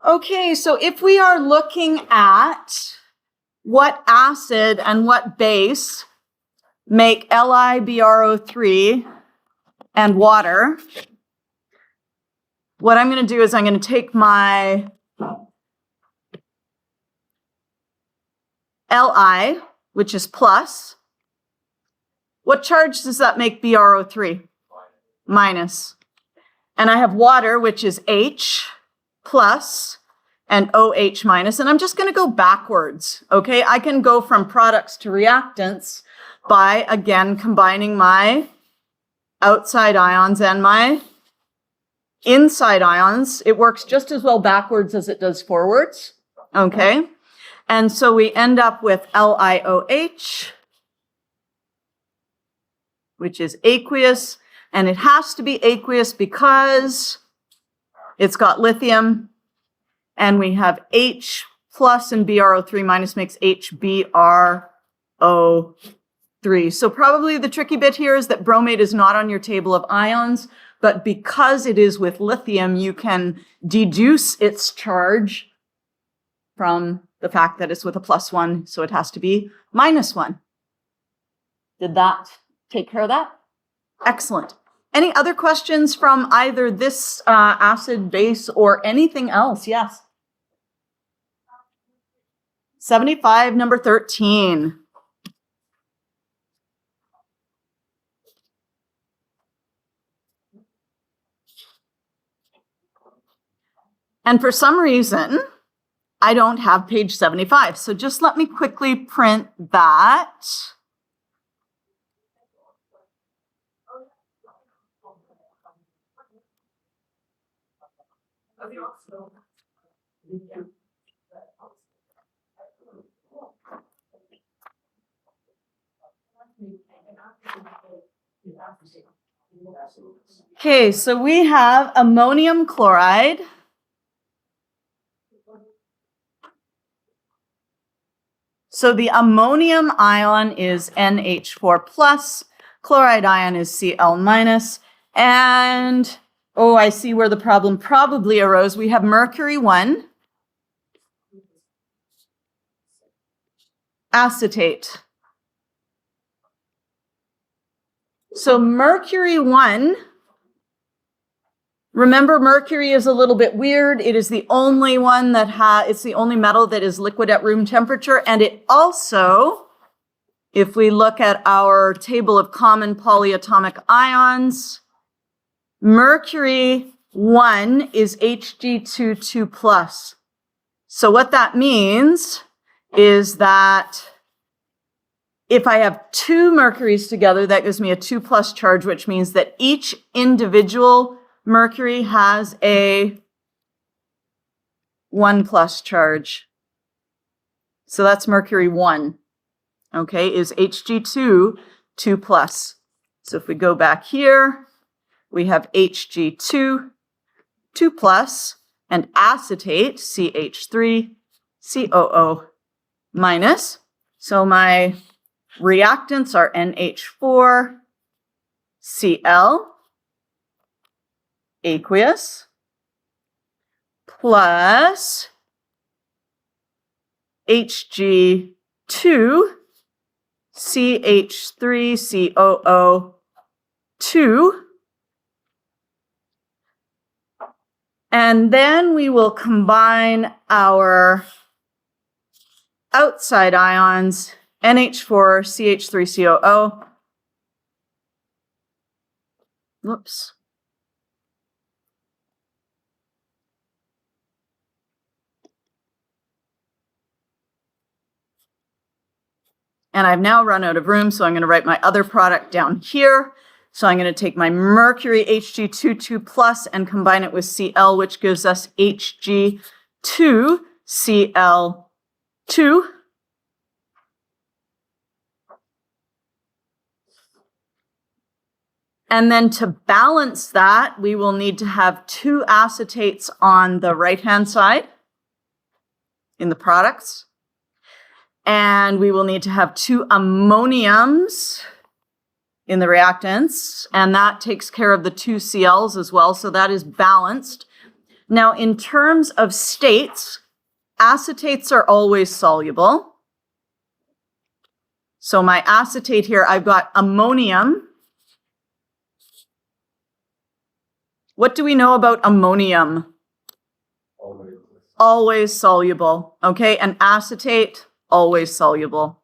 Okay, so if we are looking at what acid and what base make LiBrO3 and water, what I'm going to do is I'm going to take my Li, which is plus. What charge does that make BrO3? Minus. And I have water, which is H plus and OH minus. And I'm just going to go backwards, okay? I can go from products to reactants by, again, combining my outside ions and my inside ions. It works just as well backwards as it does forwards, okay? And so we end up with LiOH, which is aqueous, and it has to be aqueous because it's got lithium, and we have H plus and BrO3 minus makes HBrO3. So probably the tricky bit here is that bromate is not on your table of ions, but because it is with lithium, you can deduce its charge from the fact that it's with a +1, so it has to be -1. Did that take care of that? Excellent. Any other questions from either this acid, base, or anything else? Yes. 75, number 13. And for some reason, I don't have page 75. So just let me quickly print that. Okay, so we have ammonium chloride. So the ammonium ion is NH4 plus, chloride ion is Cl minus, and oh, I see where the problem probably arose. We have mercury 1, acetate. So mercury 1, remember mercury is a little bit weird. It is the only one that it's the only metal that is liquid at room temperature. And it also, if we look at our table of common polyatomic ions, mercury 1 is Hg2 plus. So what that means is that if I have 2 mercuries together, that gives me a 2 plus charge, which means that each individual mercury has a 1 plus charge. So that's mercury 1, okay, is Hg2, 2 plus. So if we go back here, we have Hg2, 2 plus, and acetate, CH3, COO minus. So my reactants are NH4, Cl, aqueous, plus Hg2, CH3, COO 2. And then we will combine our outside ions, NH4, CH3, COO. Whoops. And I've now run out of room, so I'm going to write my other product down here. So I'm going to take my mercury Hg2 plus and combine it with Cl, which gives us Hg2 Cl2. And then to balance that, we will need to have 2 acetates on the right-hand side in the products. And we will need to have 2 ammoniums in the reactants, and that takes care of the 2 Cls as well, so that is balanced. Now, in terms of states, acetates are always soluble. So my acetate here, I've got ammonium. What do we know about ammonium? Always soluble, okay? And acetate, always soluble.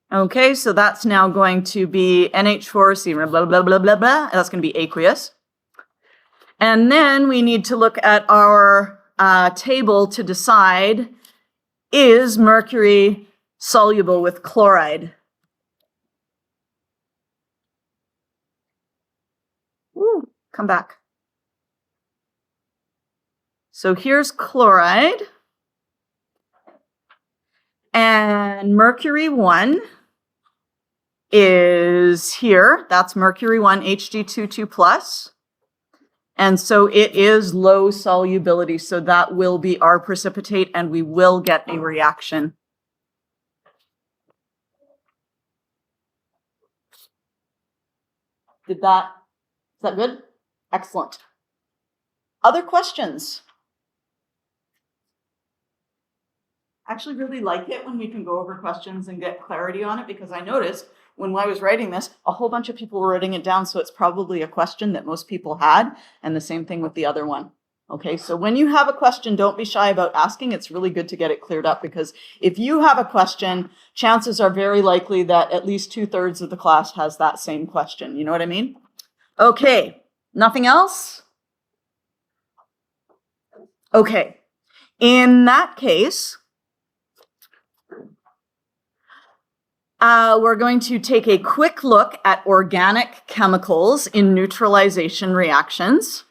Okay, so that's now going to be NH4C, blah, blah, blah, blah, blah. That's going to be aqueous. And then we need to look at our table to decide, is mercury soluble with chloride? Ooh, come back. So here's chloride. And mercury 1 is here. That's mercury 1, Hg22 plus. And so it is low solubility. So that will be our precipitate and we will get a reaction. Is that good? Excellent. Other questions? I actually really like it when we can go over questions and get clarity on it, because I noticed when I was writing this, a whole bunch of people were writing it down. So it's probably a question that most people had, and the same thing with the other one. Okay, so when you have a question, don't be shy about asking. It's really good to get it cleared up, because if you have a question, chances are very likely that at least 2/3 of the class has that same question. You know what I mean? Okay, nothing else? Okay, in that case, we're going to take a quick look at organic chemicals in neutralization reactions.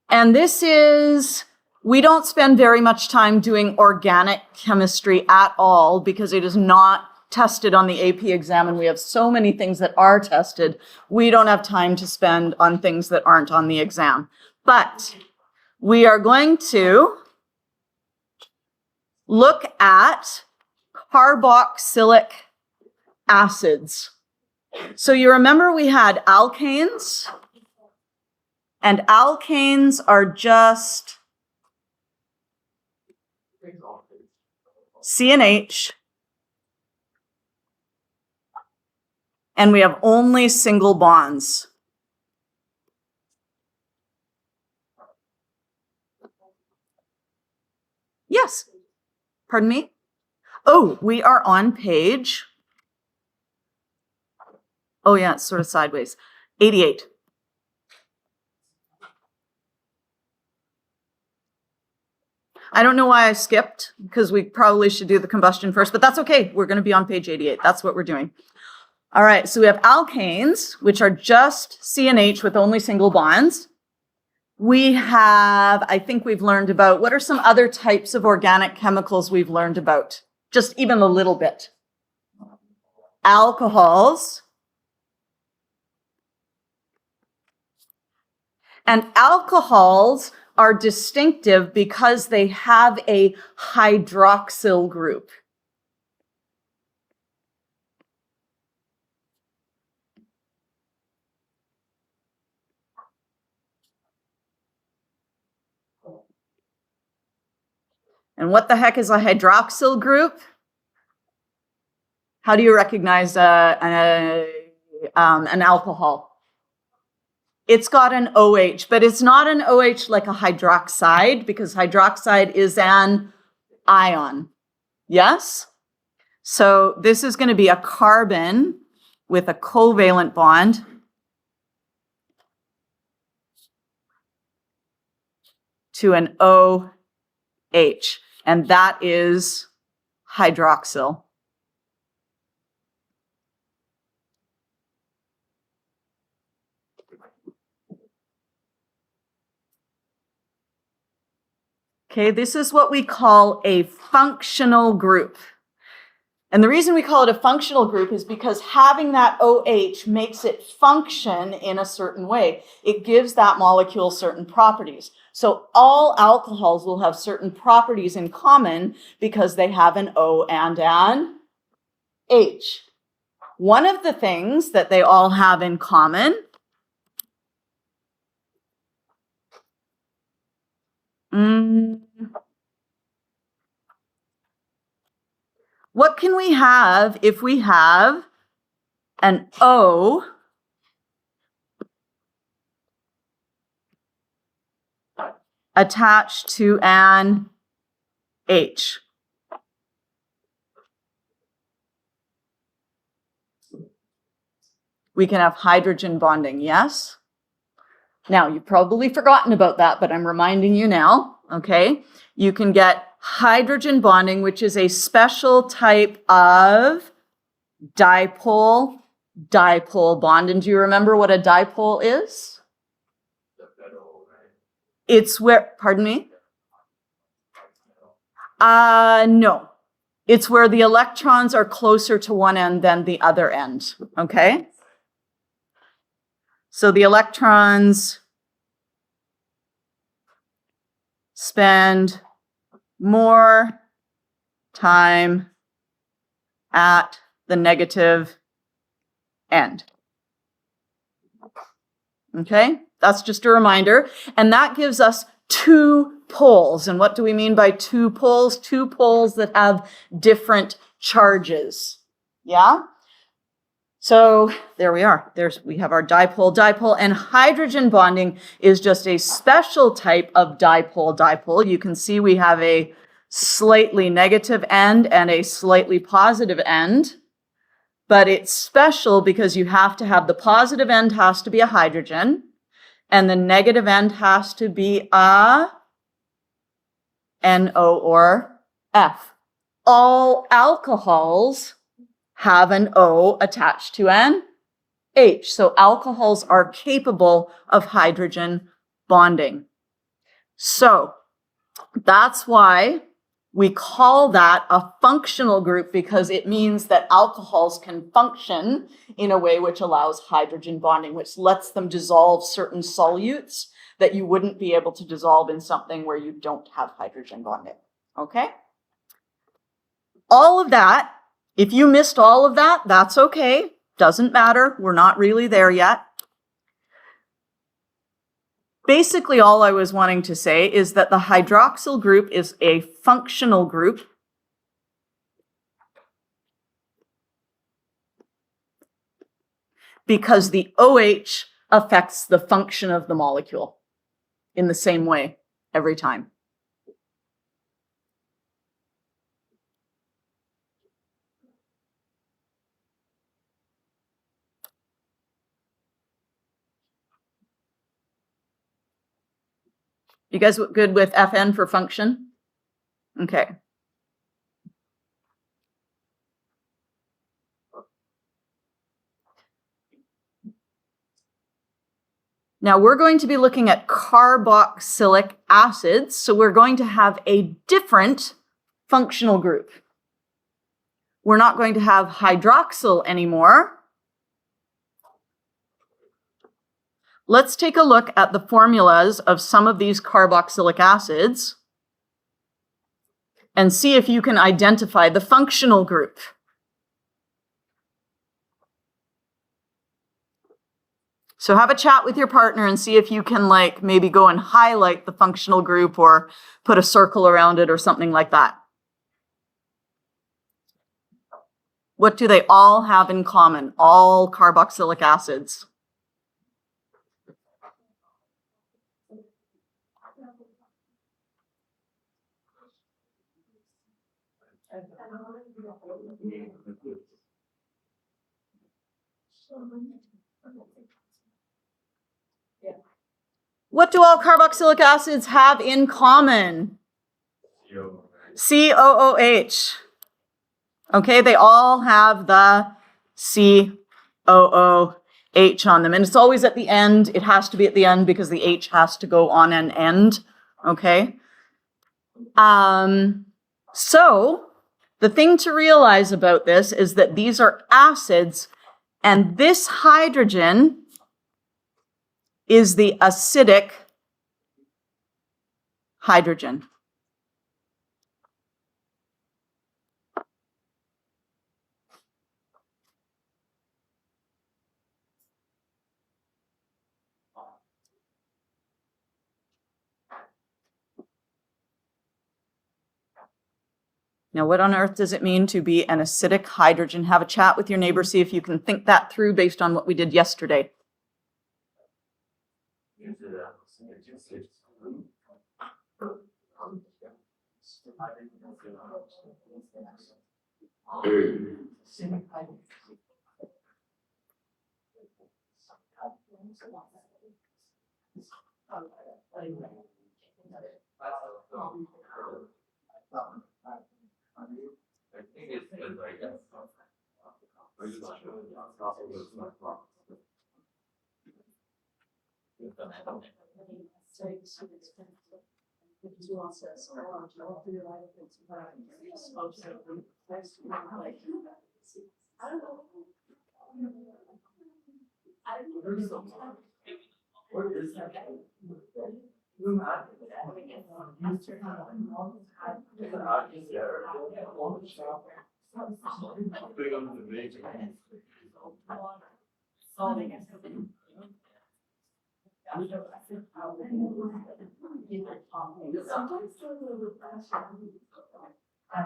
And this is, we don't spend very much time doing organic chemistry at all because it is not tested on the AP exam, and we have so many things that are tested. We don't have time to spend on things that aren't on the exam. But we are going to look at carboxylic acids. So you remember we had alkanes, and alkanes are just C and H, and we have only single bonds. Yes, pardon me? Oh, we are on page, oh yeah, it's sort of sideways, 88. I don't know why I skipped, because we probably should do the combustion first, but that's okay. We're going to be on page 88. That's what we're doing. All right, so we have alkanes, which are just C and H with only single bonds. We have, I think we've learned about, what are some other types of organic chemicals we've learned about? Just even a little bit. Alcohols. And alcohols are distinctive because they have a hydroxyl group. And what the heck is a hydroxyl group? How do you recognize an alcohol? It's got an OH, but it's not an OH like a hydroxide, because hydroxide is an ion. Yes? So this is going to be a carbon with a covalent bond to an OH, and that is hydroxyl. Okay, this is what we call a functional group. And the reason we call it a functional group is because having that OH makes it function in a certain way. It gives that molecule certain properties. So all alcohols will have certain properties in common because they have an O and an H. One of the things that they all have in common what can we have if we have an O attached to an H? We can have hydrogen bonding, yes? Now, you've probably forgotten about that, but I'm reminding you now, okay? You can get hydrogen bonding, which is a special type of dipole-dipole bond. And do you remember what a dipole is? It's where, pardon me? No. It's where the electrons are closer to one end than the other end, okay? So the electrons spend more time at the negative end. Okay, that's just a reminder. And that gives us two poles. And what do we mean by two poles? Two poles that have different charges. Yeah? So there we are. We have our dipole-dipole, and hydrogen bonding is just a special type of dipole-dipole. You can see we have a slightly negative end and a slightly positive end, but it's special because you have to have the positive end has to be a hydrogen, and the negative end has to be a NO or F. All alcohols have an O attached to an H. So alcohols are capable of hydrogen bonding. So that's why we call that a functional group, because it means that alcohols can function in a way which allows hydrogen bonding, which lets them dissolve certain solutes that you wouldn't be able to dissolve in something where you don't have hydrogen bonding. Okay? All of that, if you missed all of that, that's okay. Doesn't matter. We're not really there yet. Basically, all I was wanting to say is that the hydroxyl group is a functional group because the OH affects the function of the molecule in the same way every time. You guys good with FN for function? Okay. Now we're going to be looking at carboxylic acids, so we're going to have a different functional group. We're not going to have hydroxyl anymore. Let's take a look at the formulas of some of these carboxylic acids and see if you can identify the functional group. So have a chat with your partner and see if you can maybe go and highlight the functional group or put a circle around it or something like that. What do they all have in common? All carboxylic acids. What do all carboxylic acids have in common? COOH. Okay, they all have the COOH on them. And it's always at the end. It has to be at the end because the H has to go on an end. Okay? So the thing to realize about this is that these are acids, and this hydrogen is the acidic hydrogen. Now, what on earth does it mean to be an acidic hydrogen? Have a chat with your neighbor, see if you can think that through based on what we did yesterday.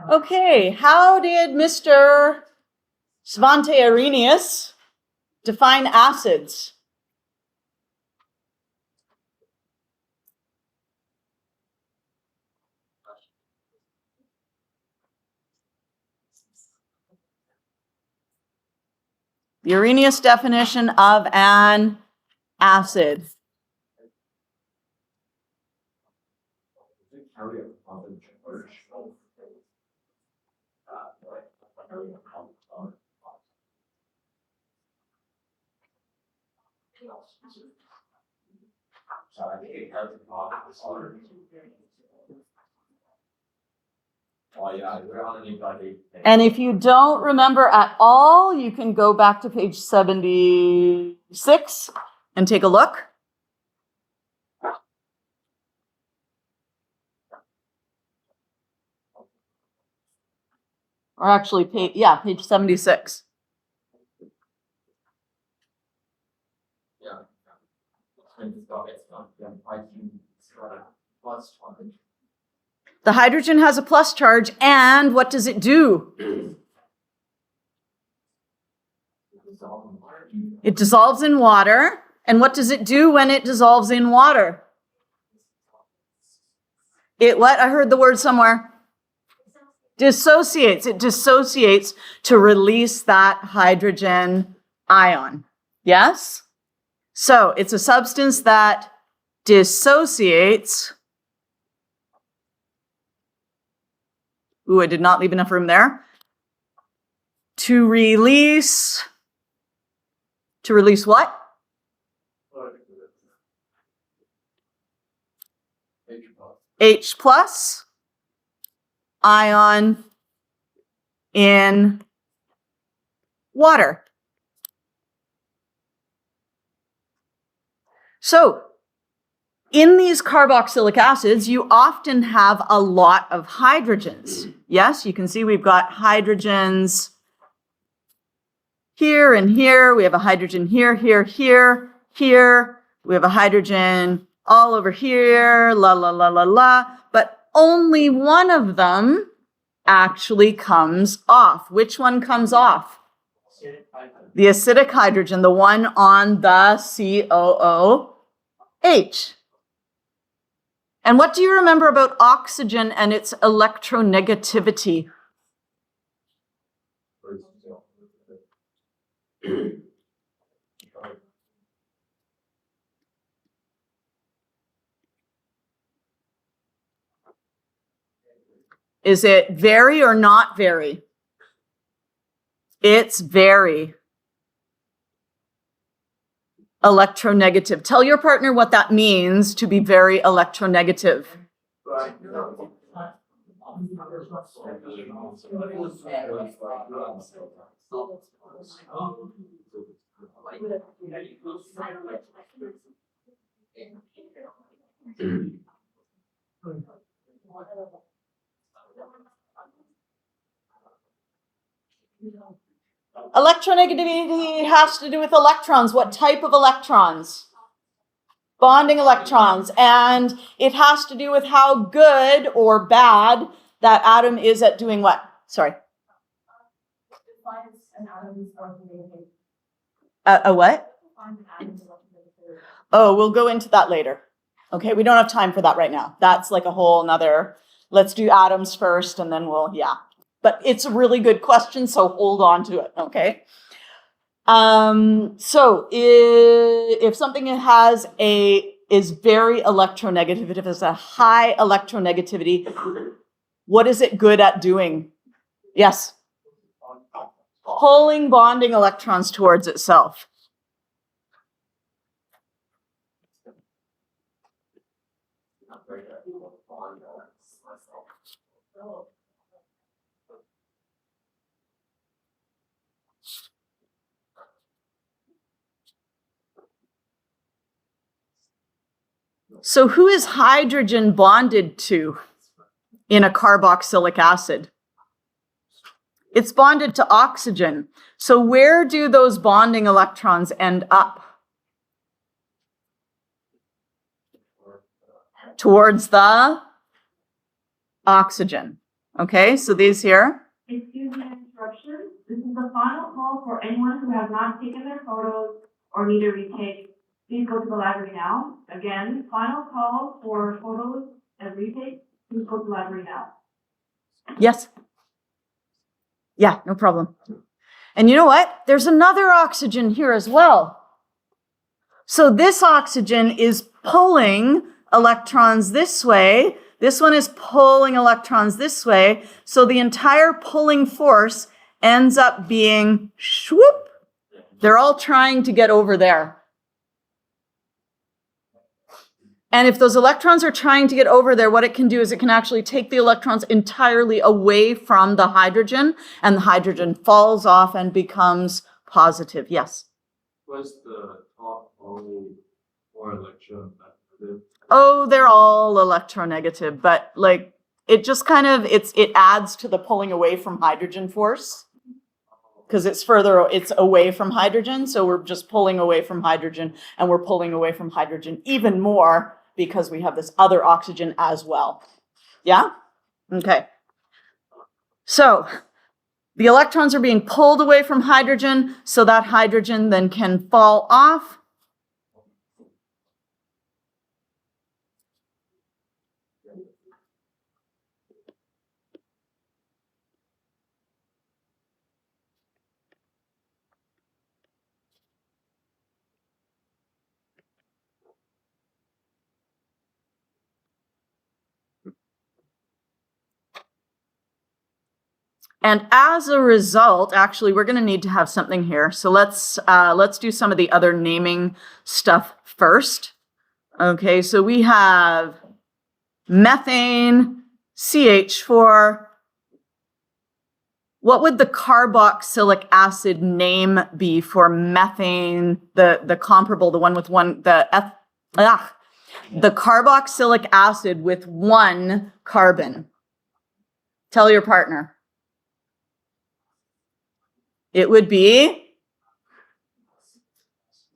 Okay, how did Mr. Svante Arrhenius define acids? The Arrhenius definition of an acid. And if you don't remember at all, you can go back to page 76 and take a look. Or actually, page 76. The hydrogen has a plus charge, and what does it do? It dissolves in water. And what does it do when it dissolves in water? It what? I heard the word somewhere. Dissociates. It dissociates to release that hydrogen ion. Yes? So it's a substance that dissociates. Ooh, I did not leave enough room there. To release what? H plus ion in water. So in these carboxylic acids, you often have a lot of hydrogens. Yes, you can see we've got hydrogens here and here. We have a hydrogen here, here, here, here. We have a hydrogen all over here, la, la, la, la, la. But only one of them actually comes off. Which one comes off? The acidic hydrogen, the one on the COOH. And what do you remember about oxygen and its electronegativity? Is it very or not very? It's very electronegative. Tell your partner what that means to be very electronegative. Electronegativity has to do with electrons. What type of electrons? Bonding electrons. And it has to do with how good or bad that atom is at doing what? Sorry. A what? Oh, we'll go into that later. Okay, we don't have time for that right now. That's like a whole nother, let's do atoms first and then we'll, yeah. But it's a really good question, so hold on to it, okay? So if something is very electronegative, if it has a high electronegativity, what is it good at doing? Yes. Pulling bonding electrons towards itself. So who is hydrogen bonded to in a carboxylic acid? It's bonded to oxygen. So where do those bonding electrons end up? Towards the oxygen. Okay, so these here. Excuse me, interruption. This is the final call for anyone who has not taken their photos or need a retake. Please go to the library now. Again, final call for photos and retake. Please go to the library now. Yes. Yeah, no problem. And you know what? There's another oxygen here as well. So this oxygen is pulling electrons this way. This one is pulling electrons this way. So the entire pulling force ends up being swoop. They're all trying to get over there. And if those electrons are trying to get over there, what it can do is it can actually take the electrons entirely away from the hydrogen, and the hydrogen falls off and becomes positive. Yes? Was the top only or electronegative? Oh, they're all electronegative, but like it just kind of, it adds to the pulling away from hydrogen force because it's away from hydrogen. So we're just pulling away from hydrogen, and we're pulling away from hydrogen even more because we have this other oxygen as well. Yeah? Okay. So the electrons are being pulled away from hydrogen, so that hydrogen then can fall off. And as a result, actually, we're going to need to have something here. So let's do some of the other naming stuff first. Okay, so we have methane, CH4. What would the carboxylic acid name be for methane? The comparable, the one with one, the carboxylic acid with one carbon. Tell your partner. It would be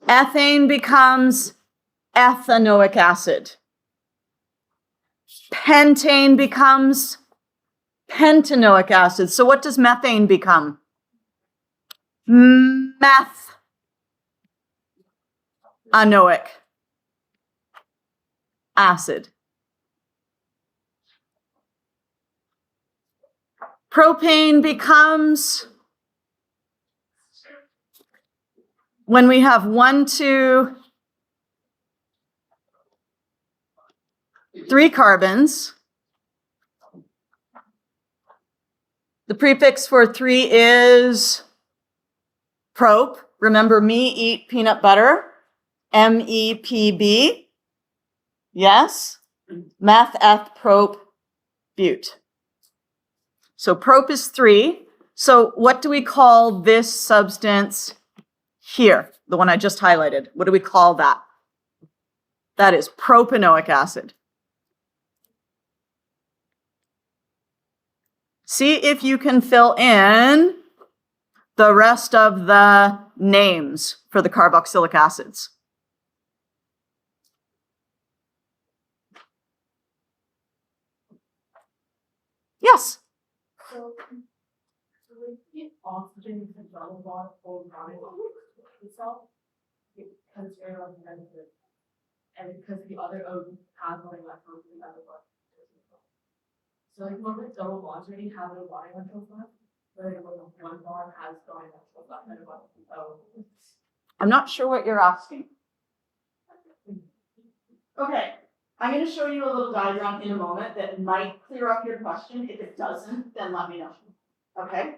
ethane becomes ethanoic acid. Pentane becomes pentanoic acid. So what does methane become? Methanoic acid. Propane becomes, when we have 1, 2, 3 carbons, the prefix for 3 is prop. Remember, me eat peanut butter. MEPB. Yes? Meth, eth, prop, bute. So prop is 3. So what do we call this substance here? The one I just highlighted. What do we call that? That is propanoic acid. See if you can fill in the rest of the names for the carboxylic acids. Yes. So with the oxygen is a double bond for itself, because you're on the negative, and because the other O has one electron in the other bond. So like when with double bonds already have a one electron left, but like when one bond has one electron left and one O. I'm not sure what you're asking. Okay, I'm going to show you a little diagram in a moment that might clear up your question. If it doesn't, then let me know. Okay?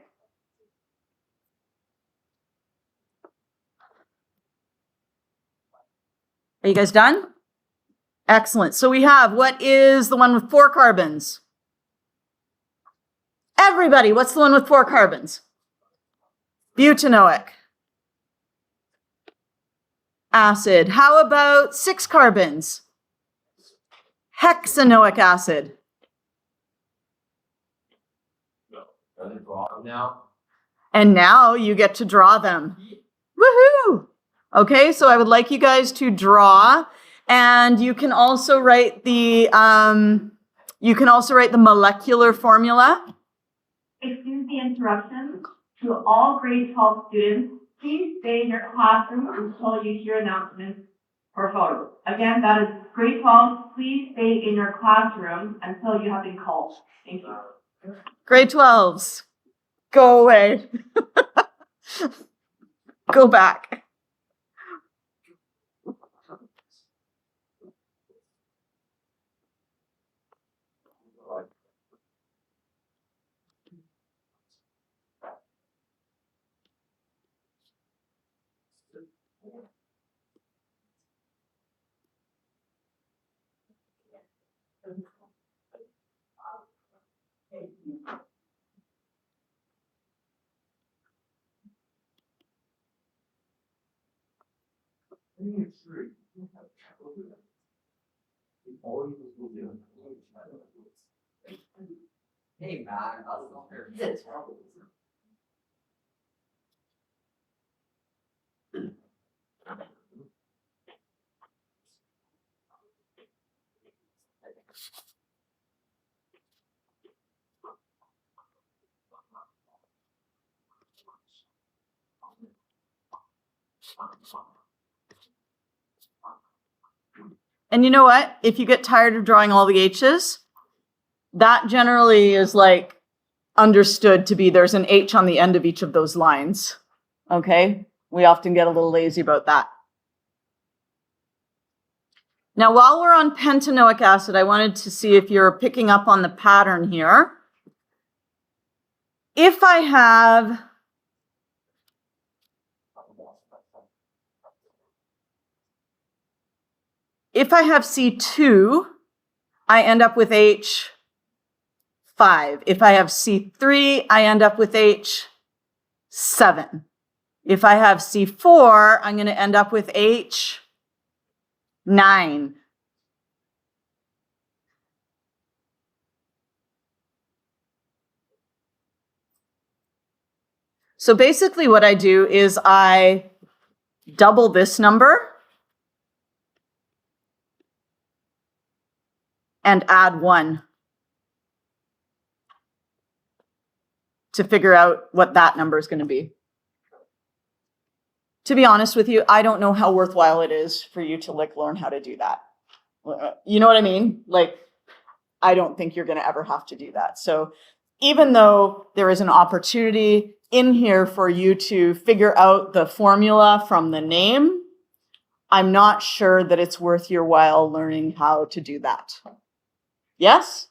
Are you guys done? Excellent. So we have, what is the one with 4 carbons? Everybody, what's the one with 4 carbons? Butanoic acid. How about 6 carbons? Hexanoic acid. Now, And now you get to draw them. Woohoo! Okay, so I would like you guys to draw, and you can also write the molecular formula. Excuse the interruption. To all grade 12 students, please stay in your classroom until you hear announcements for photos. Again, that is grade 12, please stay in your classroom until you have been called. Thank you. Grade 12s, go away. Go back. hey man, that's terrible. And you know what? If you get tired of drawing all the H's, that generally is like understood to be there's an H on the end of each of those lines. Okay? We often get a little lazy about that. Now, while we're on pentanoic acid, I wanted to see if you're picking up on the pattern here. If I have C2, I end up with H5. If I have C3, I end up with H7. If I have C4, I'm going to end up with H9. So basically what I do is I double this number and add 1 to figure out what that number is going to be. To be honest with you, I don't know how worthwhile it is for you to learn how to do that. You know what I mean? Like, I don't think you're going to ever have to do that. So even though there is an opportunity in here for you to figure out the formula from the name, I'm not sure that it's worth your while learning how to do that. Yes?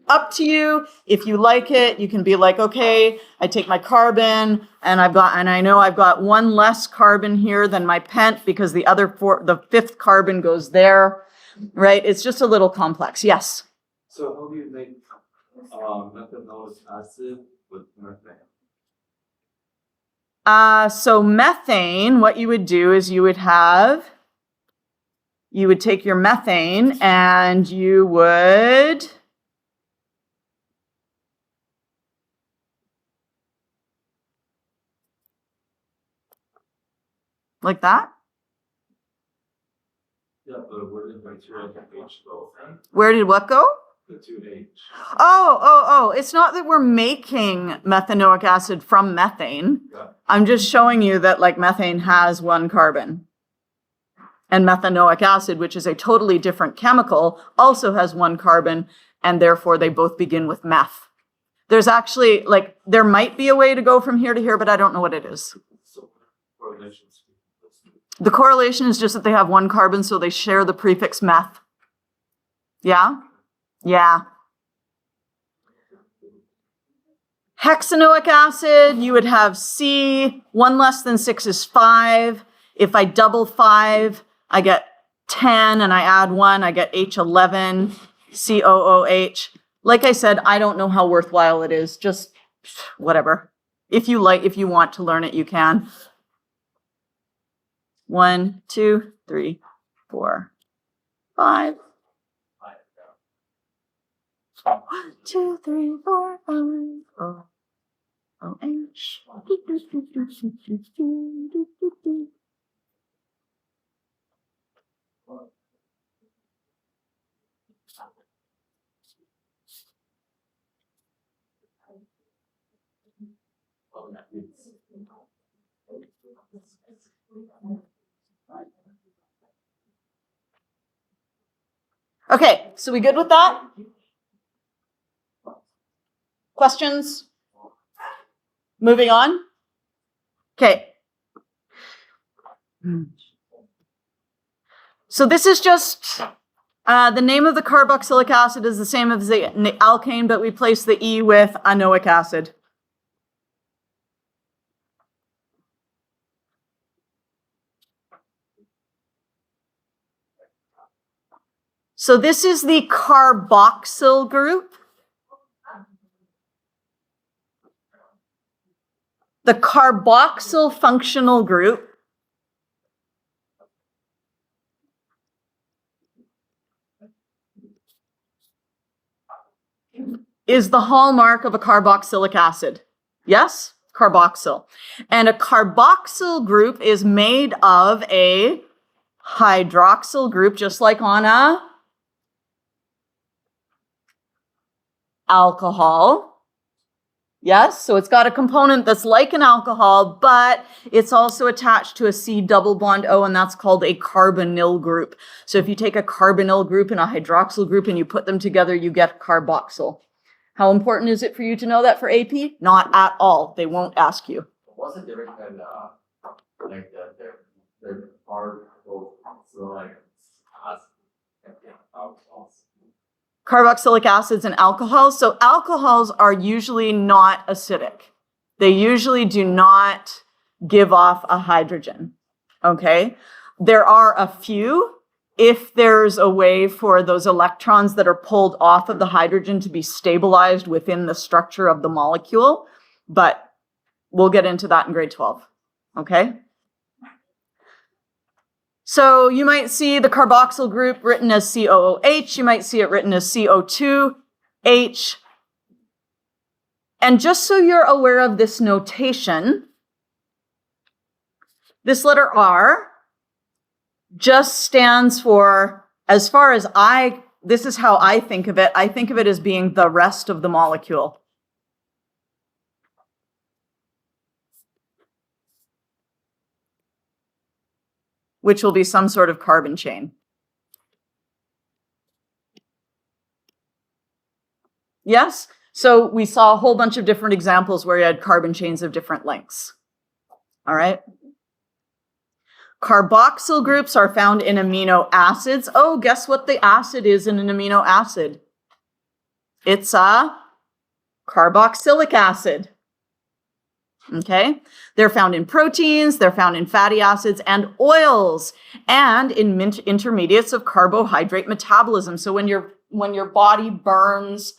Up to you. If you like it, you can be like, okay, I take my carbon and I know I've got 1 less carbon here than my pent because the 5th carbon goes there, right? It's just a little complex. Yes? So how do you make methanolic acid with methane? So methane, what you would do is you would take your methane and you would like that. Yeah, but where did my 2H go? Where did what go? The 2H. Oh, it's not that we're making methanoic acid from methane. Yeah. I'm just showing you that like methane has one carbon. And methanoic acid, which is a totally different chemical, also has one carbon, and therefore they both begin with meth. There's actually, like, there might be a way to go from here to here, but I don't know what it is. So correlations. The correlation is just that they have one carbon, so they share the prefix meth. Yeah? Yeah. Hexanoic acid, you would have C. 1 less than 6 is 5. If I double 5, I get 10, and I add 1, I get H11, COOH. Like I said, I don't know how worthwhile it is. Just whatever. If you want to learn it, you can. 1, 2, 3, 4, 5. 1, 2, 3, 4, 5. Oh, OH. Okay, so we good with that? Questions? Moving on? Okay. So this is just, the name of the carboxylic acid is the same as the alkane, but we place the E with anoic acid. So this is the carboxyl group. The carboxyl functional group is the hallmark of a carboxylic acid. Yes? Carboxyl. And a carboxyl group is made of a hydroxyl group, just like on a alcohol. Yes, so it's got a component that's like an alcohol, but it's also attached to a C double bond O, and that's called a carbonyl group. So if you take a carbonyl group and a hydroxyl group and you put them together, you get carboxyl. How important is it for you to know that for AP? Not at all. They won't ask you. What's the difference in like the particle, so like alcohols? Carboxylic acids and alcohols. So alcohols are usually not acidic. They usually do not give off a hydrogen. Okay? There are a few, if there's a way for those electrons that are pulled off of the hydrogen to be stabilized within the structure of the molecule, but we'll get into that in grade 12. Okay? So you might see the carboxyl group written as COOH. You might see it written as CO2H. And just so you're aware of this notation, this letter R just stands for, as far as this is how I think of it as being the rest of the molecule. Which will be some sort of carbon chain. Yes? So we saw a whole bunch of different examples where you had carbon chains of different lengths. All right? Carboxyl groups are found in amino acids. Oh, guess what the acid is in an amino acid? It's a carboxylic acid. Okay? They're found in proteins, they're found in fatty acids and oils, and in intermediates of carbohydrate metabolism. So when your body burns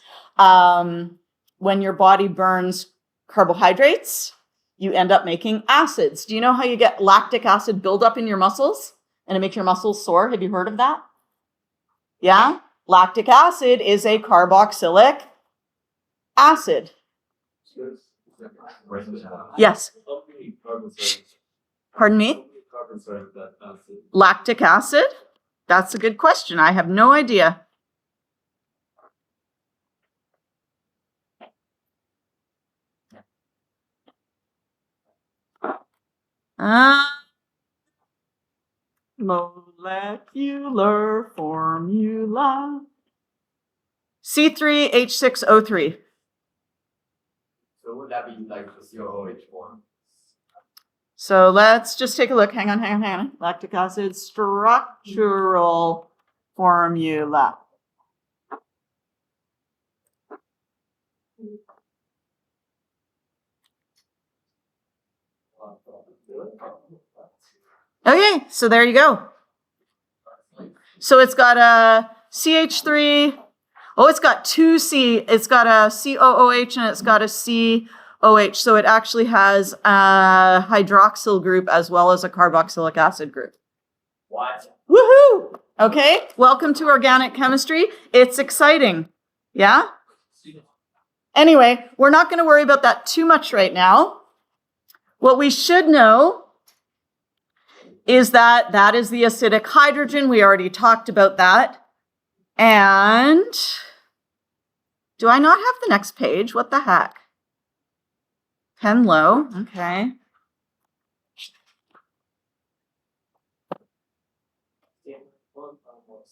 carbohydrates, you end up making acids. Do you know how you get lactic acid buildup in your muscles and it makes your muscles sore? Have you heard of that? Yeah? Lactic acid is a carboxylic acid. Yes. Pardon me? concerned that that's it. Lactic acid? That's a good question. I have no idea. Molecular formula. C3H6O3. So would that be like the COOH one? So let's just take a look. Hang on. Lactic acid structural formula. Okay, so there you go. So it's got a CH3. Oh, it's got two C. It's got a COOH and it's got a COH. So it actually has a hydroxyl group as well as a carboxylic acid group. What? Woohoo! Okay, welcome to organic chemistry. It's exciting. Yeah? Anyway, we're not going to worry about that too much right now. What we should know is that that is the acidic hydrogen. We already talked about that. And do I not have the next page? What the heck? Pen low. Okay.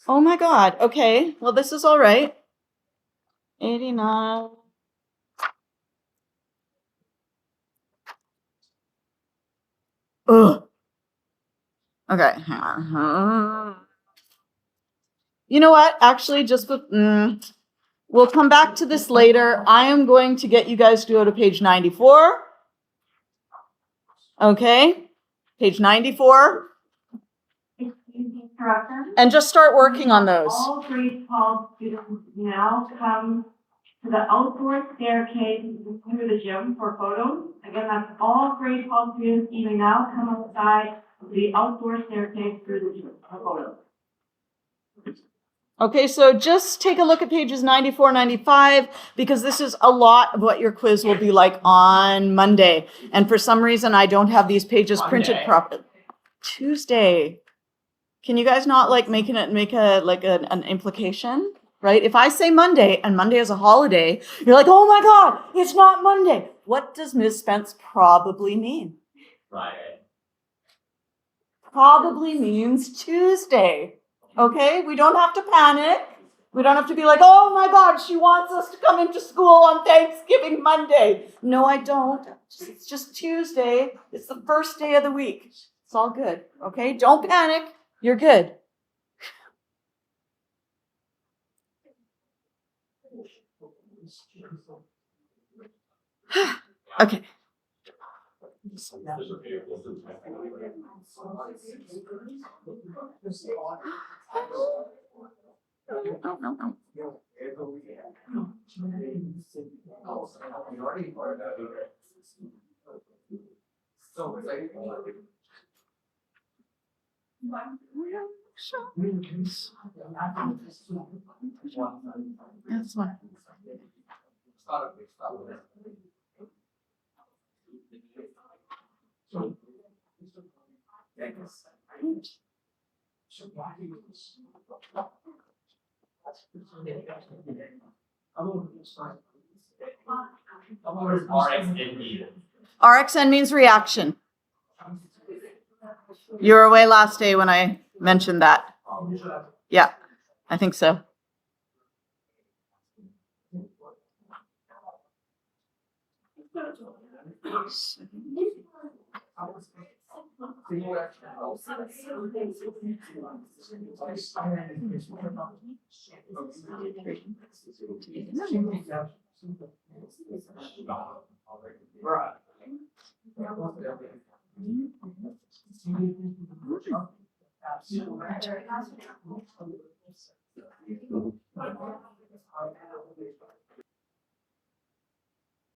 Oh my God. Okay. Well, this is all right. 89. Ugh. Okay. Hang on. You know what? Actually, just we'll come back to this later. I am going to get you guys to go to page 94. Okay. Page 94. Excuse me, correction. And just start working on those. All grade 12 students now come to the outdoor staircase through the gym for photos. Again, that's all grade 12 students even now come outside to the outdoor staircase through the gym for photos. Okay, so just take a look at pages 94, 95, because this is a lot of what your quiz will be like on Monday. And for some reason, I don't have these pages printed properly. Tuesday. Can you guys not like make an implication, right? If I say Monday and Monday is a holiday, you're like, oh my God, it's not Monday. What does Ms. Spence probably mean? Friday. Probably means Tuesday. Okay, we don't have to panic. We don't have to be like, oh my God, she wants us to come into school on Thanksgiving Monday. No, I don't. It's just Tuesday. It's the first day of the week. It's all good. Okay, don't panic. You're good. Okay. No. That's one. RXN means reaction. You were away last day when I mentioned that. Yeah, I think so.